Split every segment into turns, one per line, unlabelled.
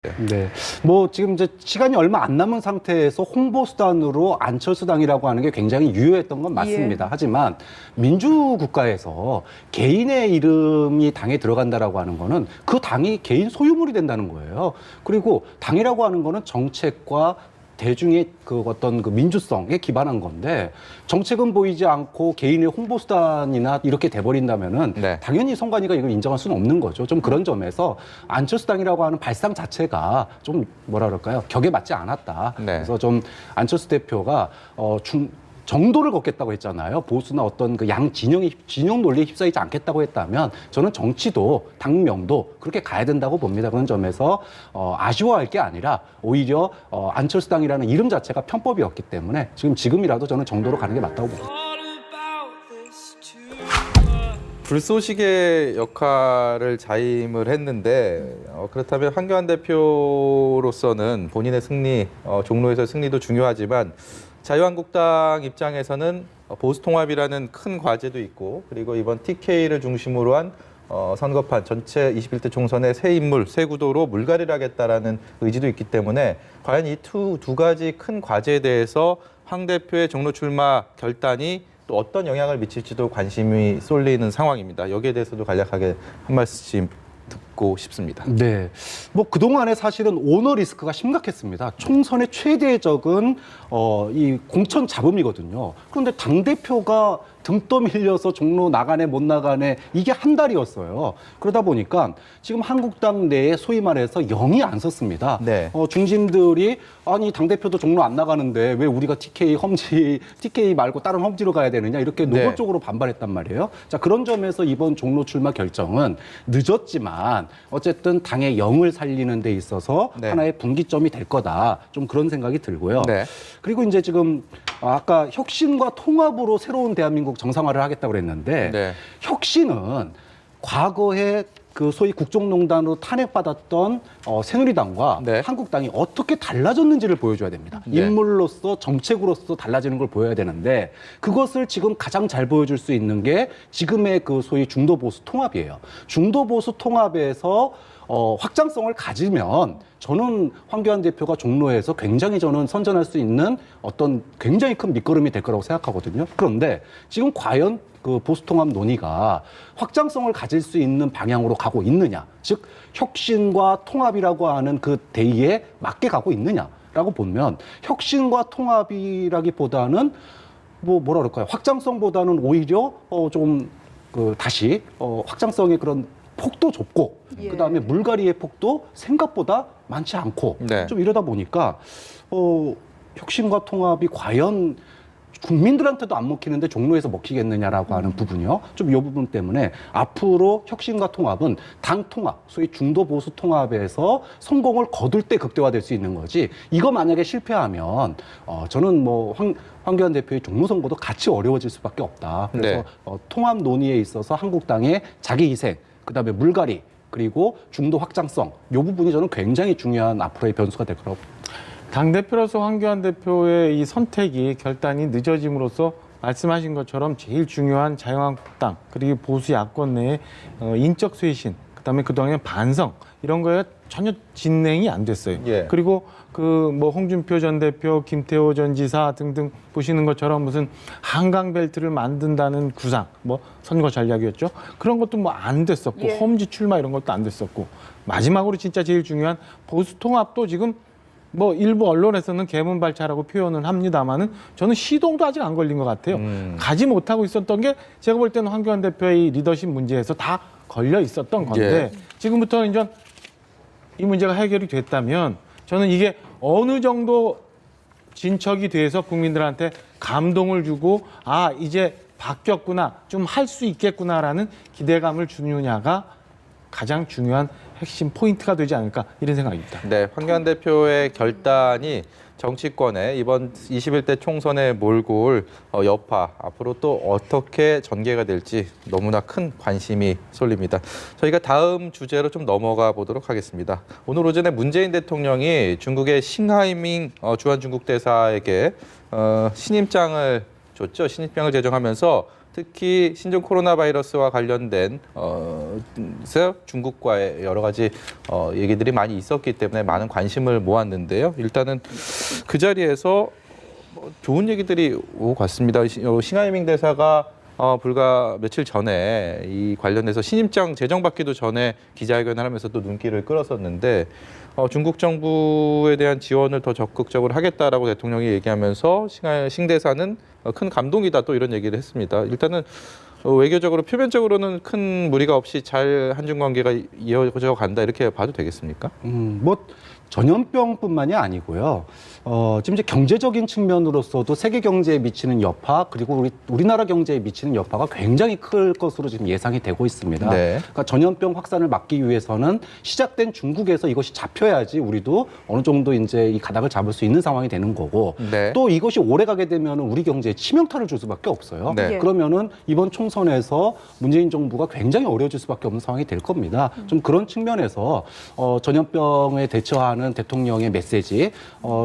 네. 뭐 지금 이제 시간이 얼마 안 남은 상태에서 홍보 수단으로 안철수당이라고 하는 게 굉장히 유효했던 건 맞습니다. 하지만 민주국가에서 개인의 이름이 당에 들어간다라고 하는 거는 그 당이 개인 소유물이 된다는 거예요. 그리고 당이라고 하는 거는 정책과 대중의 그 어떤 그 민주성에 기반한 건데 정책은 보이지 않고 개인의 홍보 수단이나 이렇게 돼버린다면은 당연히 선관위가 이걸 인정할 수는 없는 거죠. 좀 그런 점에서 안철수당이라고 하는 발상 자체가 좀 뭐라 그럴까요? 격에 맞지 않았다. 그래서 좀 안철수 대표가 정도를 걷겠다고 했잖아요. 보수나 어떤 그 양 진영 논리에 휩싸이지 않겠다고 했다면 저는 정치도 당명도 그렇게 가야 된다고 봅니다. 그런 점에서 아쉬워할 게 아니라 오히려 안철수당이라는 이름 자체가 편법이었기 때문에 지금이라도 저는 정도로 가는 게 맞다고 봅니다.
불쏘시개 역할을 자임을 했는데 그렇다면 황교안 대표로서는 본인의 승리, 종로에서 승리도 중요하지만 자유한국당 입장에서는 보수통합이라는 큰 과제도 있고 그리고 이번 TK를 중심으로 한 선거판 전체 21대 총선의 새 인물, 새 구도로 물갈이를 하겠다라는 의지도 있기 때문에 과연 이 두 가지 큰 과제에 대해서 황 대표의 종로 출마 결단이 또 어떤 영향을 미칠지도 관심이 쏠리는 상황입니다. 여기에 대해서도 간략하게 한 말씀 듣고 싶습니다.
네, 뭐 그동안에 사실은 오너 리스크가 심각했습니다. 총선의 최대의 적은 이 공천 잡음이거든요. 그런데 당대표가 등 떠밀려서 종로 나가네 못 나가네 이게 한 달이었어요. 그러다 보니까 지금 한국당 내에 소위 말해서 영이 안 섰습니다. 중진들이 아니 당대표도 종로 안 나가는데 왜 우리가 TK 말고 다른 험지로 가야 되느냐 이렇게 노골적으로 반발했단 말이에요. 자, 그런 점에서 이번 종로 출마 결정은 늦었지만 어쨌든 당의 영을 살리는 데 있어서 하나의 분기점이 될 거다. 좀 그런 생각이 들고요. 그리고 이제 지금 아까 혁신과 통합으로 새로운 대한민국 정상화를 하겠다고 그랬는데 혁신은 과거에 그 소위 국정농단으로 탄핵받았던 새누리당과 한국당이 어떻게 달라졌는지를 보여줘야 됩니다. 인물로서 정책으로서 달라지는 걸 보여야 되는데 그것을 지금 가장 잘 보여줄 수 있는 게 지금의 그 소위 중도보수 통합이에요. 중도보수 통합에서 확장성을 가지면 저는 황교안 대표가 종로에서 굉장히 저는 선전할 수 있는 어떤 굉장히 큰 밑거름이 될 거라고 생각하거든요. 그런데 지금 과연 그 보수통합 논의가 확장성을 가질 수 있는 방향으로 가고 있느냐, 즉 혁신과 통합이라고 하는 그 대의에 맞게 가고 있느냐라고 보면 혁신과 통합이라기보다는 뭐라 그럴까요? 확장성보다는 오히려 좀 그 다시 확장성의 그런 폭도 좁고 그다음에 물갈이의 폭도 생각보다 많지 않고 좀 이러다 보니까 혁신과 통합이 과연 국민들한테도 안 먹히는데 종로에서 먹히겠느냐라고 하는 부분이요. 좀 이 부분 때문에 앞으로 혁신과 통합은 당 통합, 소위 중도 보수 통합에서 성공을 거둘 때 극대화될 수 있는 거지. 이거 만약에 실패하면 저는 뭐 황교안 대표의 종로 선거도 같이 어려워질 수밖에 없다. 그래서 통합 논의에 있어서 한국당의 자기 희생, 그다음에 물갈이 그리고 중도 확장성 이 부분이 저는 굉장히 중요한 앞으로의 변수가 될 거라고 봅니다.
당대표로서 황교안 대표의 이 선택이 결단이 늦어짐으로써 말씀하신 것처럼 제일 중요한 자유한국당 그리고 보수 야권 내의 인적 쇄신 그다음에 그동안의 반성 이런 거에 전혀 진행이 안 됐어요. 그리고 그 뭐 홍준표 전 대표, 김태호 전 지사 등등 보시는 것처럼 무슨 한강 벨트를 만든다는 구상, 뭐 선거 전략이었죠. 그런 것도 뭐 안 됐었고 험지 출마 이런 것도 안 됐었고 마지막으로 진짜 제일 중요한 보수 통합도 지금 뭐 일부 언론에서는 개문발차라고 표현을 합니다만은 저는 시동도 아직 안 걸린 것 같아요. 가지 못하고 있었던 게 제가 볼 때는 황교안 대표의 리더십 문제에서 다 걸려 있었던 건데 지금부터는 이제 이 문제가 해결이 됐다면 저는 이게 어느 정도 진척이 돼서 국민들한테 감동을 주고 아 이제 바뀌었구나 좀 할 수 있겠구나라는 기대감을 주느냐가 가장 중요한 핵심 포인트가 되지 않을까 이런 생각입니다.
네, 황교안 대표의 결단이 정치권에 이번 21대 총선에 몰고 올 여파 앞으로 또 어떻게 전개가 될지 너무나 큰 관심이 쏠립니다. 저희가 다음 주제로 좀 넘어가 보도록 하겠습니다. 오늘 오전에 문재인 대통령이 중국의 싱하이밍 주한중국 대사에게 신임장을 줬죠. 신임장을 제정하면서 특히 신종 코로나 바이러스와 관련된 중국과의 여러 가지 얘기들이 많이 있었기 때문에 많은 관심을 모았는데요. 일단은 그 자리에서 좋은 얘기들이 오고 갔습니다. 싱하이밍 대사가 불과 며칠 전에 이 관련해서 신임장 제정받기도 전에 기자회견을 하면서 또 눈길을 끌었었는데 중국 정부에 대한 지원을 더 적극적으로 하겠다라고 대통령이 얘기하면서 싱 대사는 큰 감동이다 또 이런 얘기를 했습니다. 일단은 외교적으로 표면적으로는 큰 무리가 없이 잘 한중 관계가 이어져 간다 이렇게 봐도 되겠습니까?
뭐 전염병뿐만이 아니고요. 지금 이제 경제적인 측면으로서도 세계 경제에 미치는 여파 그리고 우리나라 경제에 미치는 여파가 굉장히 클 것으로 지금 예상이 되고 있습니다.
네.
그러니까 전염병 확산을 막기 위해서는 시작된 중국에서 이것이 잡혀야지 우리도 어느 정도 이제 이 가닥을 잡을 수 있는 상황이 되는 거고
네.
또 이것이 오래 가게 되면 우리 경제에 치명타를 줄 수밖에 없어요.
네.
그러면은 이번 총선에서 문재인 정부가 굉장히 어려워질 수밖에 없는 상황이 될 겁니다. 좀 그런 측면에서 전염병에 대처하는 대통령의 메시지,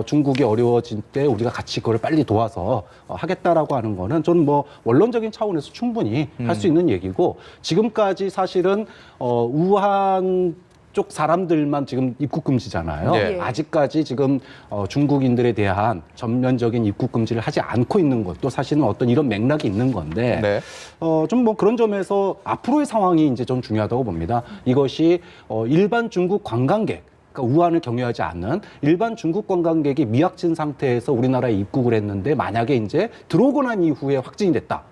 중국이 어려워질 때 우리가 같이 그걸 빨리 도와서 하겠다라고 하는 거는 저는 뭐 원론적인 차원에서 충분히 할 수 있는 얘기고 지금까지 사실은 우한 쪽 사람들만 지금 입국 금지잖아요.
네.
아직까지 지금 중국인들에 대한 전면적인 입국 금지를 하지 않고 있는 것도 사실은 어떤 이런 맥락이 있는 건데
네.
좀 뭐 그런 점에서 앞으로의 상황이 이제 좀 중요하다고 봅니다. 이것이 일반 중국 관광객 그러니까 우한을 경유하지 않는 일반 중국 관광객이 미확진 상태에서 우리나라에 입국을 했는데 만약에 이제 들어오고 난 이후에 확진이 됐다.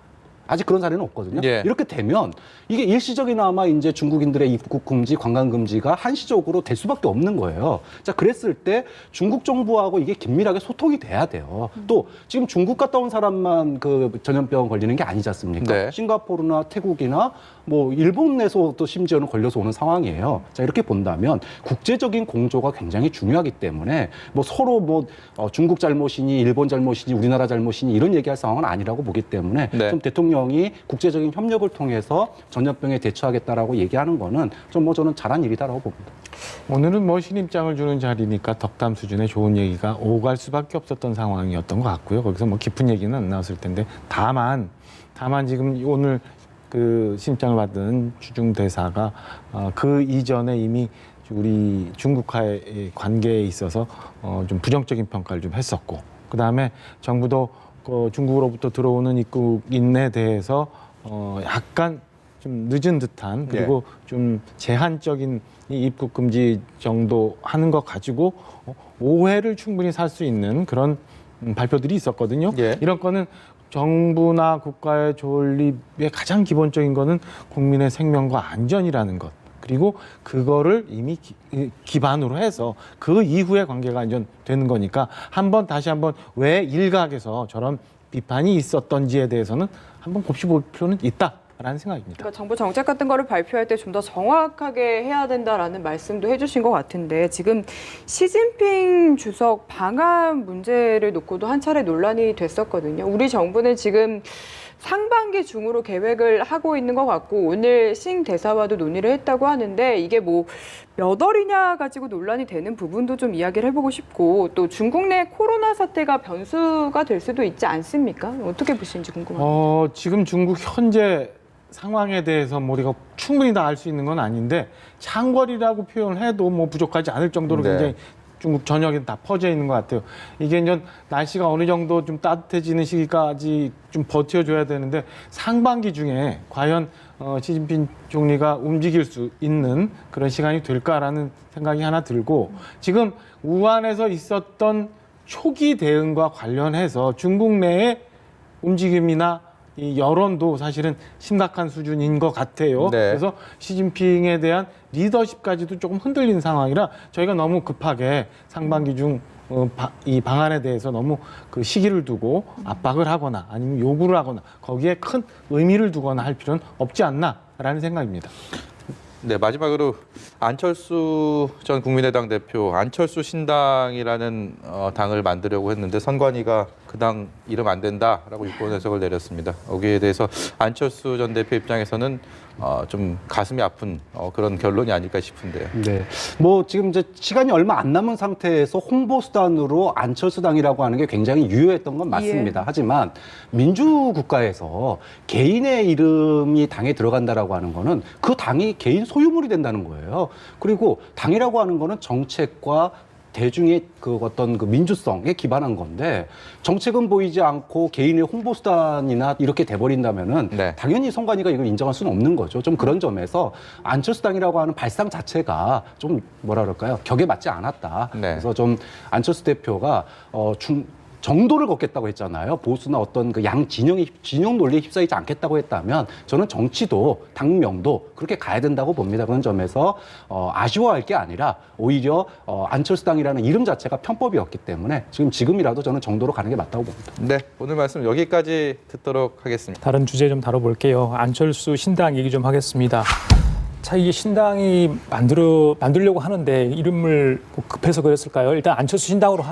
아직 그런 사례는 없거든요.
예.
이렇게 되면 이게 일시적이나마 이제 중국인들의 입국 금지, 관광 금지가 한시적으로 될 수밖에 없는 거예요. 자, 그랬을 때 중국 정부하고 이게 긴밀하게 소통이 돼야 돼요. 또 지금 중국 갔다 온 사람만 그 전염병 걸리는 게 아니지 않습니까?
네.
싱가포르나 태국이나 뭐 일본에서도 심지어는 걸려서 오는 상황이에요. 자, 이렇게 본다면 국제적인 공조가 굉장히 중요하기 때문에 뭐 서로 뭐 중국 잘못이니 일본 잘못이니 우리나라 잘못이니 이런 얘기할 상황은 아니라고 보기 때문에
네.
좀 대통령이 국제적인 협력을 통해서 전염병에 대처하겠다라고 얘기하는 거는 좀 뭐 저는 잘한 일이다라고 봅니다.
오늘은 뭐 신임장을 주는 자리니까 덕담 수준의 좋은 얘기가 오갈 수밖에 없었던 상황이었던 것 같고요. 거기서 뭐 깊은 얘기는 안 나왔을 텐데 다만 지금 오늘 그 신임장을 받은 주중 대사가 그 이전에 이미 우리 중국과의 관계에 있어서 좀 부정적인 평가를 좀 했었고 그 다음에 정부도 중국으로부터 들어오는 입국인에 대해서 약간 좀 늦은 듯한 그리고 좀 제한적인 이 입국 금지 정도 하는 것 가지고 오해를 충분히 살 수 있는 그런 발표들이 있었거든요.
예.
이런 거는 정부나 국가의 존립의 가장 기본적인 거는 국민의 생명과 안전이라는 것. 그리고 그거를 이미 기반으로 해서 그 이후에 관계가 안전되는 거니까 다시 한번 왜 일각에서 저런 비판이 있었던지에 대해서는 한번 곱씹어 볼 필요는 있다라는 생각입니다.
그러니까 정부 정책 같은 거를 발표할 때 좀 더 정확하게 해야 된다라는 말씀도 해주신 것 같은데 지금 시진핑 주석 방한 문제를 놓고도 한 차례 논란이 됐었거든요. 우리 정부는 지금 상반기 중으로 계획을 하고 있는 것 같고 오늘 싱 대사와도 논의를 했다고 하는데 이게 뭐 몇 월이냐 가지고 논란이 되는 부분도 좀 이야기를 해보고 싶고 또 중국 내 코로나 사태가 변수가 될 수도 있지 않습니까? 어떻게 보시는지 궁금합니다.
지금 중국 현재 상황에 대해서 우리가 충분히 다 알 수 있는 건 아닌데 창궐이라고 표현을 해도 뭐 부족하지 않을 정도로
네.
굉장히 중국 전역에 다 퍼져 있는 것 같아요. 이게 이제 날씨가 어느 정도 좀 따뜻해지는 시기까지 좀 버텨줘야 되는데 상반기 중에 과연 시진핑 총리가 움직일 수 있는 그런 시간이 될까라는 생각이 하나 들고 지금 우한에서 있었던 초기 대응과 관련해서 중국 내의 움직임이나 이 여론도 사실은 심각한 수준인 것 같아요.
네.
그래서 시진핑에 대한 리더십까지도 조금 흔들린 상황이라 저희가 너무 급하게 상반기 중 이 방안에 대해서 너무 그 시기를 두고 압박을 하거나 아니면 요구를 하거나 거기에 큰 의미를 두거나 할 필요는 없지 않나라는 생각입니다.
네, 마지막으로 안철수 전 국민의당 대표, 안철수 신당이라는 당을 만들려고 했는데 선관위가 그 당 이름 안 된다라고 유권 해석을 내렸습니다. 여기에 대해서 안철수 전 대표 입장에서는 좀 가슴이 아픈 그런 결론이 아닐까 싶은데요.
네. 뭐 지금 이제 시간이 얼마 안 남은 상태에서 홍보 수단으로 안철수당이라고 하는 게 굉장히 유효했던 건 맞습니다. 하지만 민주국가에서 개인의 이름이 당에 들어간다라고 하는 거는 그 당이 개인 소유물이 된다는 거예요. 그리고 당이라고 하는 거는 정책과 대중의 그 어떤 그 민주성에 기반한 건데 정책은 보이지 않고 개인의 홍보 수단이나 이렇게 돼버린다면은
네.
당연히 선관위가 이걸 인정할 수는 없는 거죠. 좀 그런 점에서 안철수당이라고 하는 발상 자체가 좀 뭐라 그럴까요? 격에 맞지 않았다.
네.
그래서 좀 안철수 대표가 정도를 걷겠다고 했잖아요. 보수나 어떤 그 양 진영 논리에 휩싸이지 않겠다고 했다면 저는 정치도 당명도 그렇게 가야 된다고 봅니다. 그런 점에서 아쉬워할 게 아니라 오히려 안철수당이라는 이름 자체가 편법이었기 때문에 지금이라도 저는 정도로 가는 게 맞다고 봅니다.
네, 오늘 말씀 여기까지 듣도록 하겠습니다.
다른 주제 좀 다뤄볼게요. 안철수 신당 얘기 좀 하겠습니다. 자, 이게 신당이 만들려고 하는데 이름을 뭐 급해서 그랬을까요? 일단 안철수 신당으로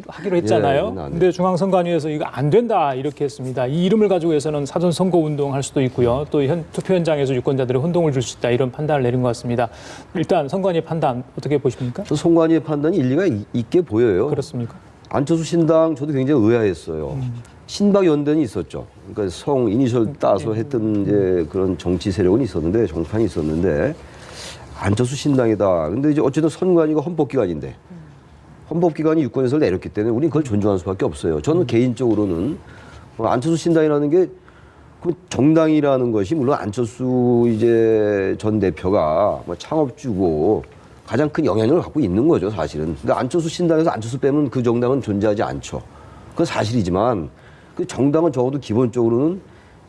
하기로 했잖아요. 근데 중앙선관위에서 이거 안 된다 이렇게 했습니다. 이 이름을 가지고 해서는 사전 선거 운동할 수도 있고요. 또 투표 현장에서 유권자들이 혼동을 줄 수 있다 이런 판단을 내린 것 같습니다. 일단 선관위 판단 어떻게 보십니까?
저 선관위의 판단이 일리가 있게 보여요.
그렇습니까?
안철수 신당 저도 굉장히 의아했어요. 신박연대는 있었죠. 그러니까 성 이니셜 따서 했던 이제 그런 정치 세력은 있었는데 정판이 있었는데 안철수 신당이다. 근데 이제 어쨌든 선관위가 헌법기관인데 헌법기관이 유권해서를 내렸기 때문에 우리는 그걸 존중할 수밖에 없어요. 저는 개인적으로는 안철수 신당이라는 게 그 정당이라는 것이 물론 안철수 이제 전 대표가 뭐 창업주고 가장 큰 영향력을 갖고 있는 거죠, 사실은. 그러니까 안철수 신당에서 안철수 빼면 그 정당은 존재하지 않죠. 그건 사실이지만 그 정당은 적어도 기본적으로는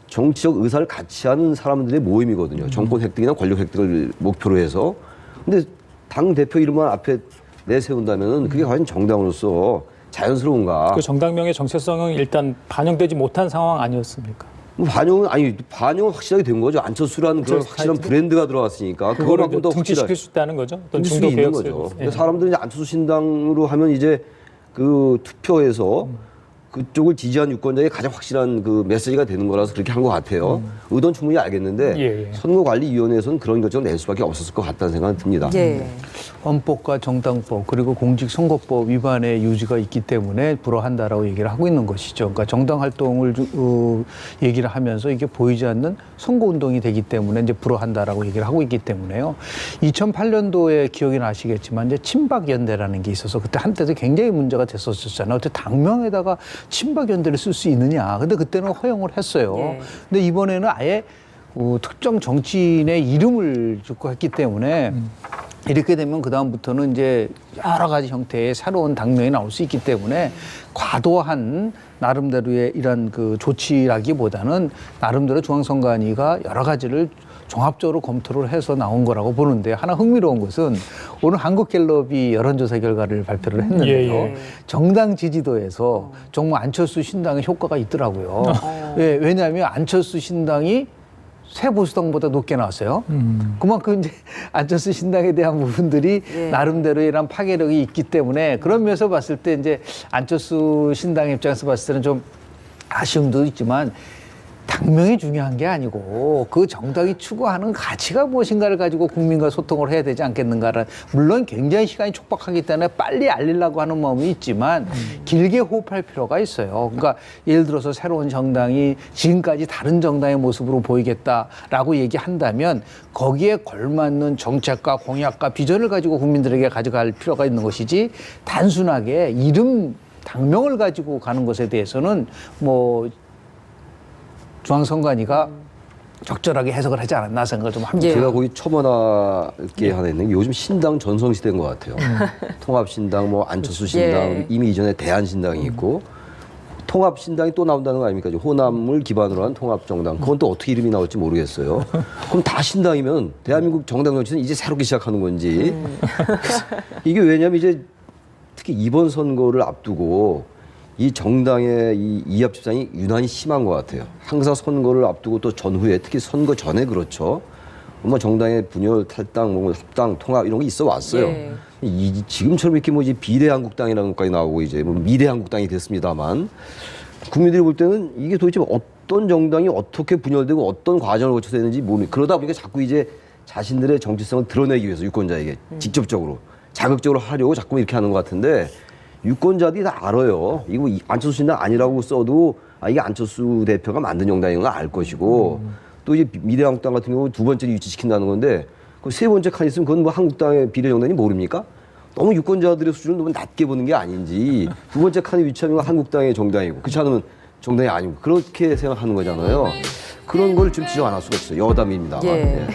정치적 의사를 같이 하는 사람들의 모임이거든요. 정권 획득이나 권력 획득을 목표로 해서. 근데 당 대표 이름만 앞에 내세운다면은 그게 과연 정당으로서 자연스러운가?
그 정당명의 정체성은 일단 반영되지 못한 상황 아니었습니까?
반영은 확실하게 된 거죠. 안철수라는 그런 확실한 브랜드가 들어왔으니까
그거를
그거만큼 더
등치시킬 수 있다는 거죠. 어떤
수
중도
있는
개혁
거죠.
예.
근데 사람들이 이제 안철수 신당으로 하면 이제 그 투표에서 그쪽을 지지한 유권자의 가장 확실한 그 메시지가 되는 거라서 그렇게 한 것 같아요. 의도는 충분히 알겠는데
예.
선거관리위원회에서는 그런 결정을 낼 수밖에 없었을 것 같다는 생각은 듭니다.
예.
헌법과 정당법 그리고 공직선거법 위반의 유지가 있기 때문에 불허한다라고 얘기를 하고 있는 것이죠. 그러니까 정당 활동을 얘기를 하면서 이게 보이지 않는 선거운동이 되기 때문에 이제 불허한다라고 얘기를 하고 있기 때문에요. 2008년도에 기억이 나시겠지만 이제 친박연대라는 게 있어서 그때 한때도 굉장히 문제가 됐었잖아요. 그때 당명에다가 친박연대를 쓸 수 있느냐. 근데 그때는 허용을 했어요.
예.
근데 이번에는 아예 특정 정치인의 이름을 짓고 했기 때문에 이렇게 되면 그다음부터는 이제 여러 가지 형태의 새로운 당명이 나올 수 있기 때문에 과도한 나름대로의 이런 그 조치라기보다는 나름대로 중앙선관위가 여러 가지를 종합적으로 검토를 해서 나온 거라고 보는데 하나 흥미로운 것은 오늘 한국갤럽이 여론조사 결과를 발표를 했는데요.
예.
정당 지지도에서 정말 안철수 신당의 효과가 있더라고요. 예, 왜냐하면 안철수 신당이 새 보수당보다 높게 나왔어요. 그만큼 이제 안철수 신당에 대한 부분들이
예.
나름대로의 이런 파괴력이 있기 때문에 그런 면에서 봤을 때 이제 안철수 신당 입장에서 봤을 때는 좀 아쉬움도 있지만 당명이 중요한 게 아니고 그 정당이 추구하는 가치가 무엇인가를 가지고 국민과 소통을 해야 되지 않겠는가라는 물론 굉장히 시간이 촉박하기 때문에 빨리 알리려고 하는 마음이 있지만 길게 호흡할 필요가 있어요. 그러니까 예를 들어서 새로운 정당이 지금까지 다른 정당의 모습으로 보이겠다라고 얘기한다면 거기에 걸맞는 정책과 공약과 비전을 가지고 국민들에게 가져갈 필요가 있는 것이지 단순하게 이름 당명을 가지고 가는 것에 대해서는 뭐 중앙선관위가 적절하게 해석을 하지 않았나 생각을 좀 합니다.
제가 거기 첨언할 게 하나 있는 게 요즘 신당 전성시대인 것 같아요. 통합신당, 뭐 안철수 신당, 이미 이전에 대한신당이 있고 통합신당이 또 나온다는 거 아닙니까? 호남을 기반으로 한 통합정당. 그건 또 어떻게 이름이 나올지 모르겠어요. 그럼 다 신당이면 대한민국 정당 정치는 이제 새롭게 시작하는 건지. 이게 왜냐하면 이제 특히 이번 선거를 앞두고 이 정당의 이 이합 집산이 유난히 심한 것 같아요. 항상 선거를 앞두고 또 전후에 특히 선거 전에 그렇죠. 뭐 정당의 분열, 탈당, 뭐 합당, 통합 이런 게 있어 왔어요.
예.
지금처럼 이렇게 뭐 이제 비례한국당이라는 것까지 나오고 이제 뭐 미래한국당이 됐습니다만 국민들이 볼 때는 이게 도대체 어떤 정당이 어떻게 분열되고 어떤 과정을 거쳐서 되는지 모르는, 그러다 보니까 자꾸 이제 자신들의 정치성을 드러내기 위해서 유권자에게 직접적으로 자극적으로 하려고 자꾸 이렇게 하는 것 같은데, 유권자들이 다 알아요. 이거 안철수 신당 아니라고 써도 이게 안철수 대표가 만든 정당인 걸 알 것이고, 또 이제 미래한국당 같은 경우 두 번째로 유치시킨다는 건데, 그 세 번째 칸 있으면 그건 뭐 한국당의 비례정당이 모릅니까? 너무 유권자들의 수준을 너무 낮게 보는 게 아닌지, 두 번째 칸에 위치하는 건 한국당의 정당이고 그렇지 않으면 정당이 아니고 그렇게 생각하는 거잖아요. 그런 걸 지금 지적 안 할 수가 없어요. 여담입니다만.
예.
예.